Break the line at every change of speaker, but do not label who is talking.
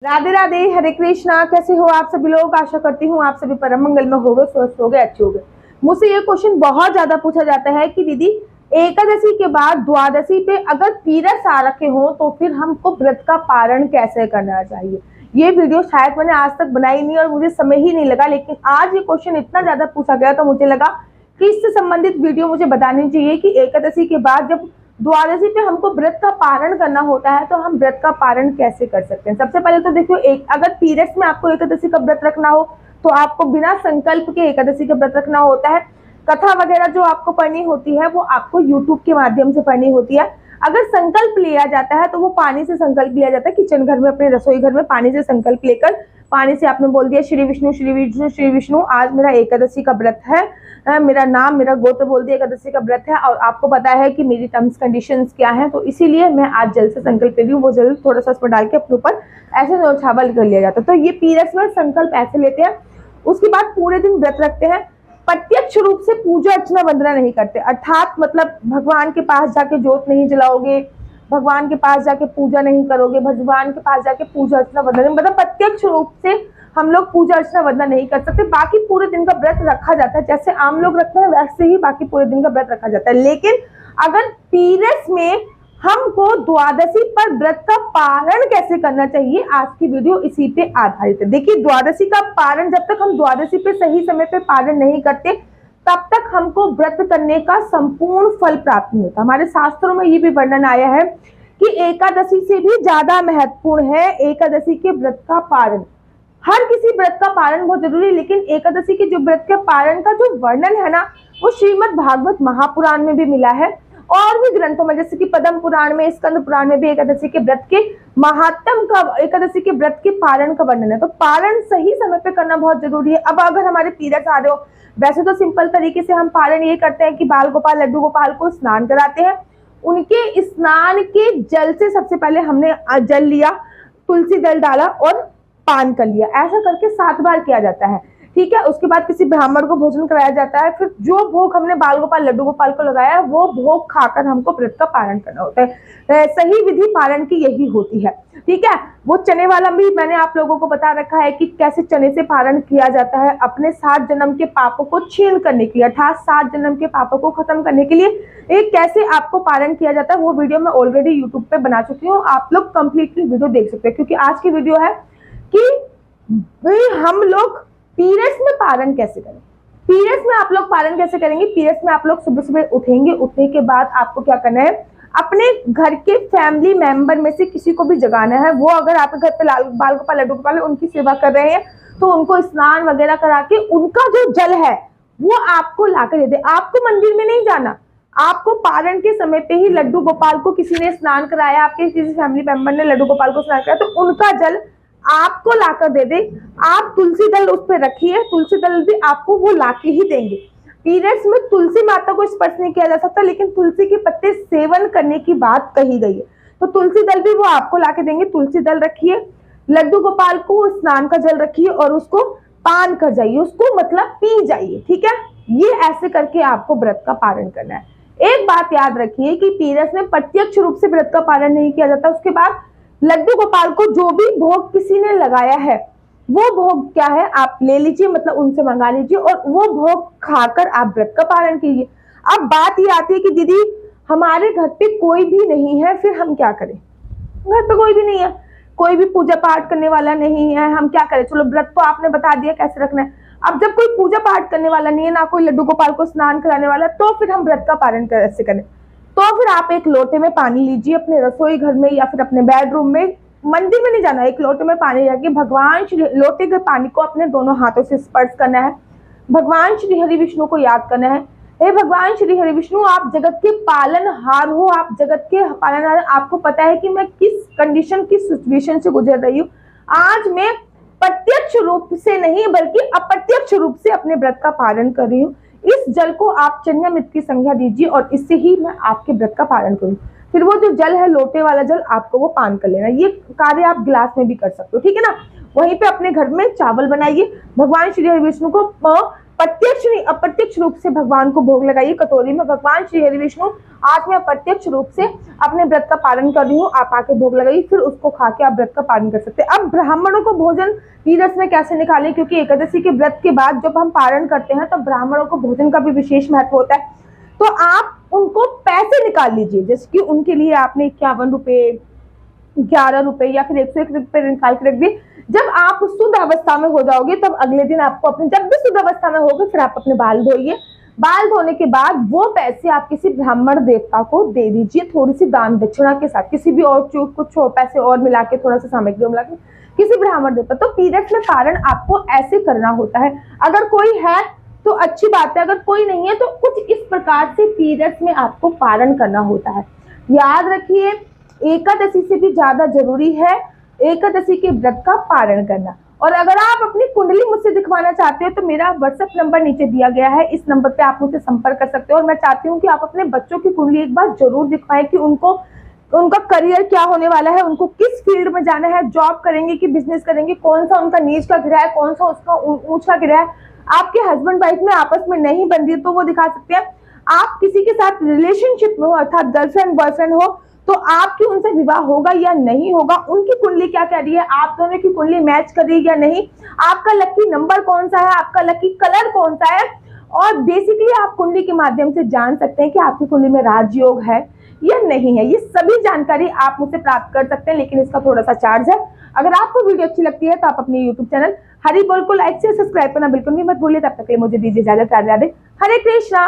राधे राधे, हरे कृष्णा। कैसे हो आप सभी लोग? आशा करती हूँ आप सभी परम मंगल में होगे, स्वस्थ होगे, अच्छे होगे। मुझसे ये क्वेश्चन बहुत ज्यादा पूछा जाता है कि दीदी एकादशी के बाद द्वादशी पे अगर पीरियड्स आ रखे हो तो फिर हमको व्रत का पारण कैसे करना चाहिए। ये वीडियो शायद मैंने आज तक बनाई नहीं और मुझे समय ही नहीं लगा, लेकिन आज ये क्वेश्चन इतना ज्यादा पूछा गया तो मुझे लगा कि इससे संबंधित वीडियो मुझे बतानी चाहिए कि एकादशी के बाद जब द्वादशी पे हमको व्रत का पारण करना होता है तो हम व्रत का पारण कैसे कर सकते हैं। सबसे पहले तो देखो, अगर पीरियड्स में आपको एकादशी का व्रत रखना हो तो आपको बिना संकल्प के एकादशी का व्रत रखना होता है। कथा वगैरह जो आपको पढ़नी होती है वो आपको यूट्यूब के माध्यम से पढ़नी होती है। अगर संकल्प लिया जाता है तो वो पानी से संकल्प लिया जाता है। किचन घर में, अपने रसोई घर में पानी से संकल्प लेकर पानी से आपने बोल दिया श्री विष्णु श्री विष्णु श्री विष्णु, आज मेरा एकादशी का व्रत है, मेरा नाम मेरा गोत्र बोल दिया, एकादशी का व्रत है और आपको पता है कि मेरी टर्म्स कंडीशंस क्या हैं, तो इसीलिए मैं आज जल से संकल्प ले रही हूँ। वो जल थोड़ा सा उसमें डाल के अपने ऊपर ऐसे न्योछावर कर लिया जाता है। तो ये पीरियड्स में संकल्प ऐसे लेते हैं। उसके बाद पूरे दिन व्रत रखते हैं। प्रत्यक्ष रूप से पूजा अर्चना वंदना नहीं करते, अर्थात मतलब भगवान के पास जाके जोत नहीं जलाओगे, भगवान के पास जाके पूजा नहीं करोगे, भगवान के पास जाके पूजा अर्चना वंदना नहीं, मतलब प्रत्यक्ष रूप से हम लोग पूजा अर्चना वंदना नहीं कर सकते। बाकी पूरे दिन का व्रत रखा जाता है, जैसे आम लोग रखते हैं वैसे ही बाकी पूरे दिन का व्रत रखा जाता है। लेकिन अगर पीरियड्स में हमको द्वादशी पर व्रत का पारण कैसे करना चाहिए, आज की वीडियो इसी पे आधारित है। देखिए, द्वादशी का पारण जब तक हम द्वादशी पे सही समय पे पारण नहीं करते तब तक हमको व्रत करने का संपूर्ण फल प्राप्त नहीं होता। हमारे शास्त्रों में ये भी वर्णन आया है कि एकादशी से भी ज्यादा महत्वपूर्ण है एकादशी के व्रत का पारण। हर किसी व्रत का पारण बहुत जरूरी है, लेकिन एकादशी के जो व्रत के पारण का जो वर्णन है ना, वो श्रीमद् भागवत महापुराण में भी मिला है और भी ग्रंथों में, जैसे कि पद्म पुराण में, स्कंद पुराण में भी एकादशी के व्रत के महात्म का, एकादशी के व्रत के पारण का वर्णन है। तो पारण सही समय पे करना बहुत जरूरी है। अब अगर हमारे पीरियड्स आ रहे हो, वैसे तो सिंपल तरीके से हम पारण ये करते हैं कि बाल गोपाल लड्डू गोपाल को स्नान कराते हैं। उनके स्नान के जल से सबसे पहले हमने जल लिया, तुलसी दल डाला और पान कर लिया, ऐसा करके 7 बार किया जाता है। ठीक है, उसके बाद किसी ब्राह्मण को भोजन कराया जाता है। फिर जो भोग हमने बाल गोपाल लड्डू गोपाल को लगाया है वो भोग खाकर हमको व्रत का पारण करना होता है। सही विधि पारण की यही होती है। ठीक है, वो चने वाला भी मैंने आप लोगों को बता रखा है कि कैसे चने से पारण किया जाता है। अपने 7 जन्म के पापों को छीन करने के लिए, अर्थात 7 जन्म के पापों को खत्म करने के लिए एक कैसे आपको पारण किया जाता है, वो वीडियो मैं ऑलरेडी यूट्यूब पे बना चुकी हूँ। आप लोग कंप्लीटली वीडियो देख सकते हैं, क्योंकि आज की वीडियो है कि हम लोग पीरियड्स में पारण कैसे करें। पीरियड्स में आप लोग पारण कैसे करेंगे? पीरियड्स में आप लोग सुबह सुबह उठेंगे, उठने के बाद आपको क्या करना है, अपने घर के फैमिली मेंबर में से किसी को भी जगाना है। वो अगर आपके घर पे बाल गोपाल लड्डू गोपाल उनकी सेवा कर रहे हैं तो उनको स्नान वगैरह करा के उनका जो जल है वो आपको लाकर दे दे। आपको मंदिर में नहीं जाना, आपको पारण के समय पे ही लड्डू गोपाल को किसी ने स्नान कराया, आपके किसी फैमिली मेंबर ने लड्डू गोपाल को स्नान कराया, तो उनका जल आपको लाकर दे दे। आप तुलसी दल उस पर रखिए, तुलसी दल भी आपको वो लाके ही देंगे। पीरियड्स में तुलसी माता को स्पर्श नहीं किया जा सकता, लेकिन तुलसी के पत्ते सेवन करने की बात कही गई है, तो तुलसी दल भी वो आपको लाके देंगे। तुलसी दल रखिए, लड्डू गोपाल को स्नान का जल रखिए और उसको पान कर जाइए, उसको मतलब पी जाइए। ठीक है, ये ऐसे करके आपको व्रत का पारण करना है। एक बात याद रखिए कि पीरियड्स में प्रत्यक्ष रूप से व्रत का पारण नहीं किया जाता। उसके बाद लड्डू गोपाल को जो भी भोग किसी ने लगाया है वो भोग क्या है आप ले लीजिए, मतलब उनसे मंगा लीजिए और वो भोग खाकर आप व्रत का पारण कीजिए। अब बात ये आती है कि दीदी हमारे घर पे कोई भी नहीं है, फिर हम क्या करें? घर पे कोई भी नहीं है, कोई भी पूजा पाठ करने वाला नहीं है, हम क्या करें? चलो, व्रत तो आपने बता दिया कैसे रखना है। अब जब कोई पूजा पाठ करने वाला नहीं है, ना कोई लड्डू गोपाल को स्नान कराने वाला, तो फिर हम व्रत का पारण कैसे करें? तो फिर आप एक लोटे में पानी लीजिए, अपने रसोई घर में या फिर अपने बेडरूम में, मंदिर में नहीं जाना, एक लोटे में पानी रखिए। भगवान श्री, लोटे के पानी को अपने दोनों हाथों से स्पर्श करना है, भगवान श्री हरि विष्णु को याद करना है। हे भगवान श्री हरि विष्णु, आप जगत के पालनहार हो, आप जगत के पालनहार, आपको पता है कि मैं किस कंडीशन, किस सिचुएशन से गुजर रही हूँ। आज मैं प्रत्यक्ष रूप से नहीं बल्कि अप्रत्यक्ष रूप से अपने व्रत का पालन कर रही हूँ। इस जल को आप चंद्रमित की संज्ञा दीजिए और इससे ही मैं आपके व्रत का पालन करूँ। फिर वो जो जल है, लोटे वाला जल, आपको वो पान कर लेना। ये कार्य आप गिलास में भी कर सकते हो। ठीक है ना। वहीं पे अपने घर में चावल बनाइए, भगवान श्री हरि विष्णु को प्रत्यक्ष नहीं अप्रत्यक्ष रूप से भगवान को भोग लगाइए कटोरी में। भगवान श्री हरि विष्णु आज मैं अप्रत्यक्ष रूप से अपने व्रत का पालन कर रही हूँ, आप आके भोग लगाइए, फिर उसको खा के आप व्रत का पालन कर सकते हैं। अब ब्राह्मणों को भोजन पीरस में कैसे निकालें, क्योंकि एकादशी के व्रत के बाद जब हम पारण करते हैं तब ब्राह्मणों को भोजन का भी विशेष महत्व होता है। तो आप उनको पैसे निकाल लीजिए, जैसे कि उनके लिए आपने 51 रुपए, 11 रुपए या फिर 101 रुपए निकाल के रख दिए। जब आप शुद्ध अवस्था में हो जाओगे तब अगले दिन आपको अपने, जब भी शुद्ध अवस्था में होगे फिर आप अपने बाल धोइए। बाल धोने के बाद वो पैसे आप किसी ब्राह्मण देवता को दे दीजिए, थोड़ी सी दान दक्षिणा के साथ, किसी भी और चूक कुछ पैसे और मिला के, थोड़ा सा सामग्री मिला के किसी ब्राह्मण देवता। तो पीरियड्स में पारण आपको ऐसे करना होता है। अगर कोई है तो अच्छी बात है, अगर कोई नहीं है तो कुछ इस प्रकार से पीरियड्स में आपको पारण करना होता है। याद रखिए, एकादशी से भी ज्यादा जरूरी है एकादशी के व्रत का पारण करना। और अगर आप अपनी कुंडली मुझसे दिखवाना चाहते हो तो मेरा व्हाट्सएप नंबर नीचे दिया गया है, इस नंबर पे आप मुझसे संपर्क कर सकते हो। और मैं चाहती हूँ कि आप अपने बच्चों की कुंडली एक बार जरूर दिखवाएं कि उनका करियर क्या होने वाला है, उनको किस फील्ड में जाना है, जॉब करेंगे कि बिजनेस करेंगे, कौन सा उनका नीच का गिरा है, कौन सा उसका ऊंच का गिरा है। आपके हस्बैंड वाइफ में आपस में नहीं बन रही है तो वो दिखा सकते हैं। आप किसी के साथ रिलेशनशिप में हो, अर्थात गर्लफ्रेंड बॉयफ्रेंड हो, तो आपकी उनसे विवाह होगा या नहीं होगा, उनकी कुंडली क्या कह रही है, आप दोनों की कुंडली मैच कर रही है या नहीं, आपका लकी नंबर कौन सा है, आपका लकी कलर कौन सा है। और बेसिकली आप कुंडली के माध्यम से जान सकते हैं कि आपकी कुंडली में राजयोग है या नहीं है। ये सभी जानकारी आप मुझसे प्राप्त कर सकते हैं, लेकिन इसका थोड़ा सा चार्ज है। अगर आपको वीडियो अच्छी लगती है तो आप अपने यूट्यूब चैनल हरि बोल को लाइक से सब्सक्राइब करना बिल्कुल भी मत भूलिए। तब तक के लिए मुझे दीजिए इजाजत। राधे राधे, हरे कृष्णा।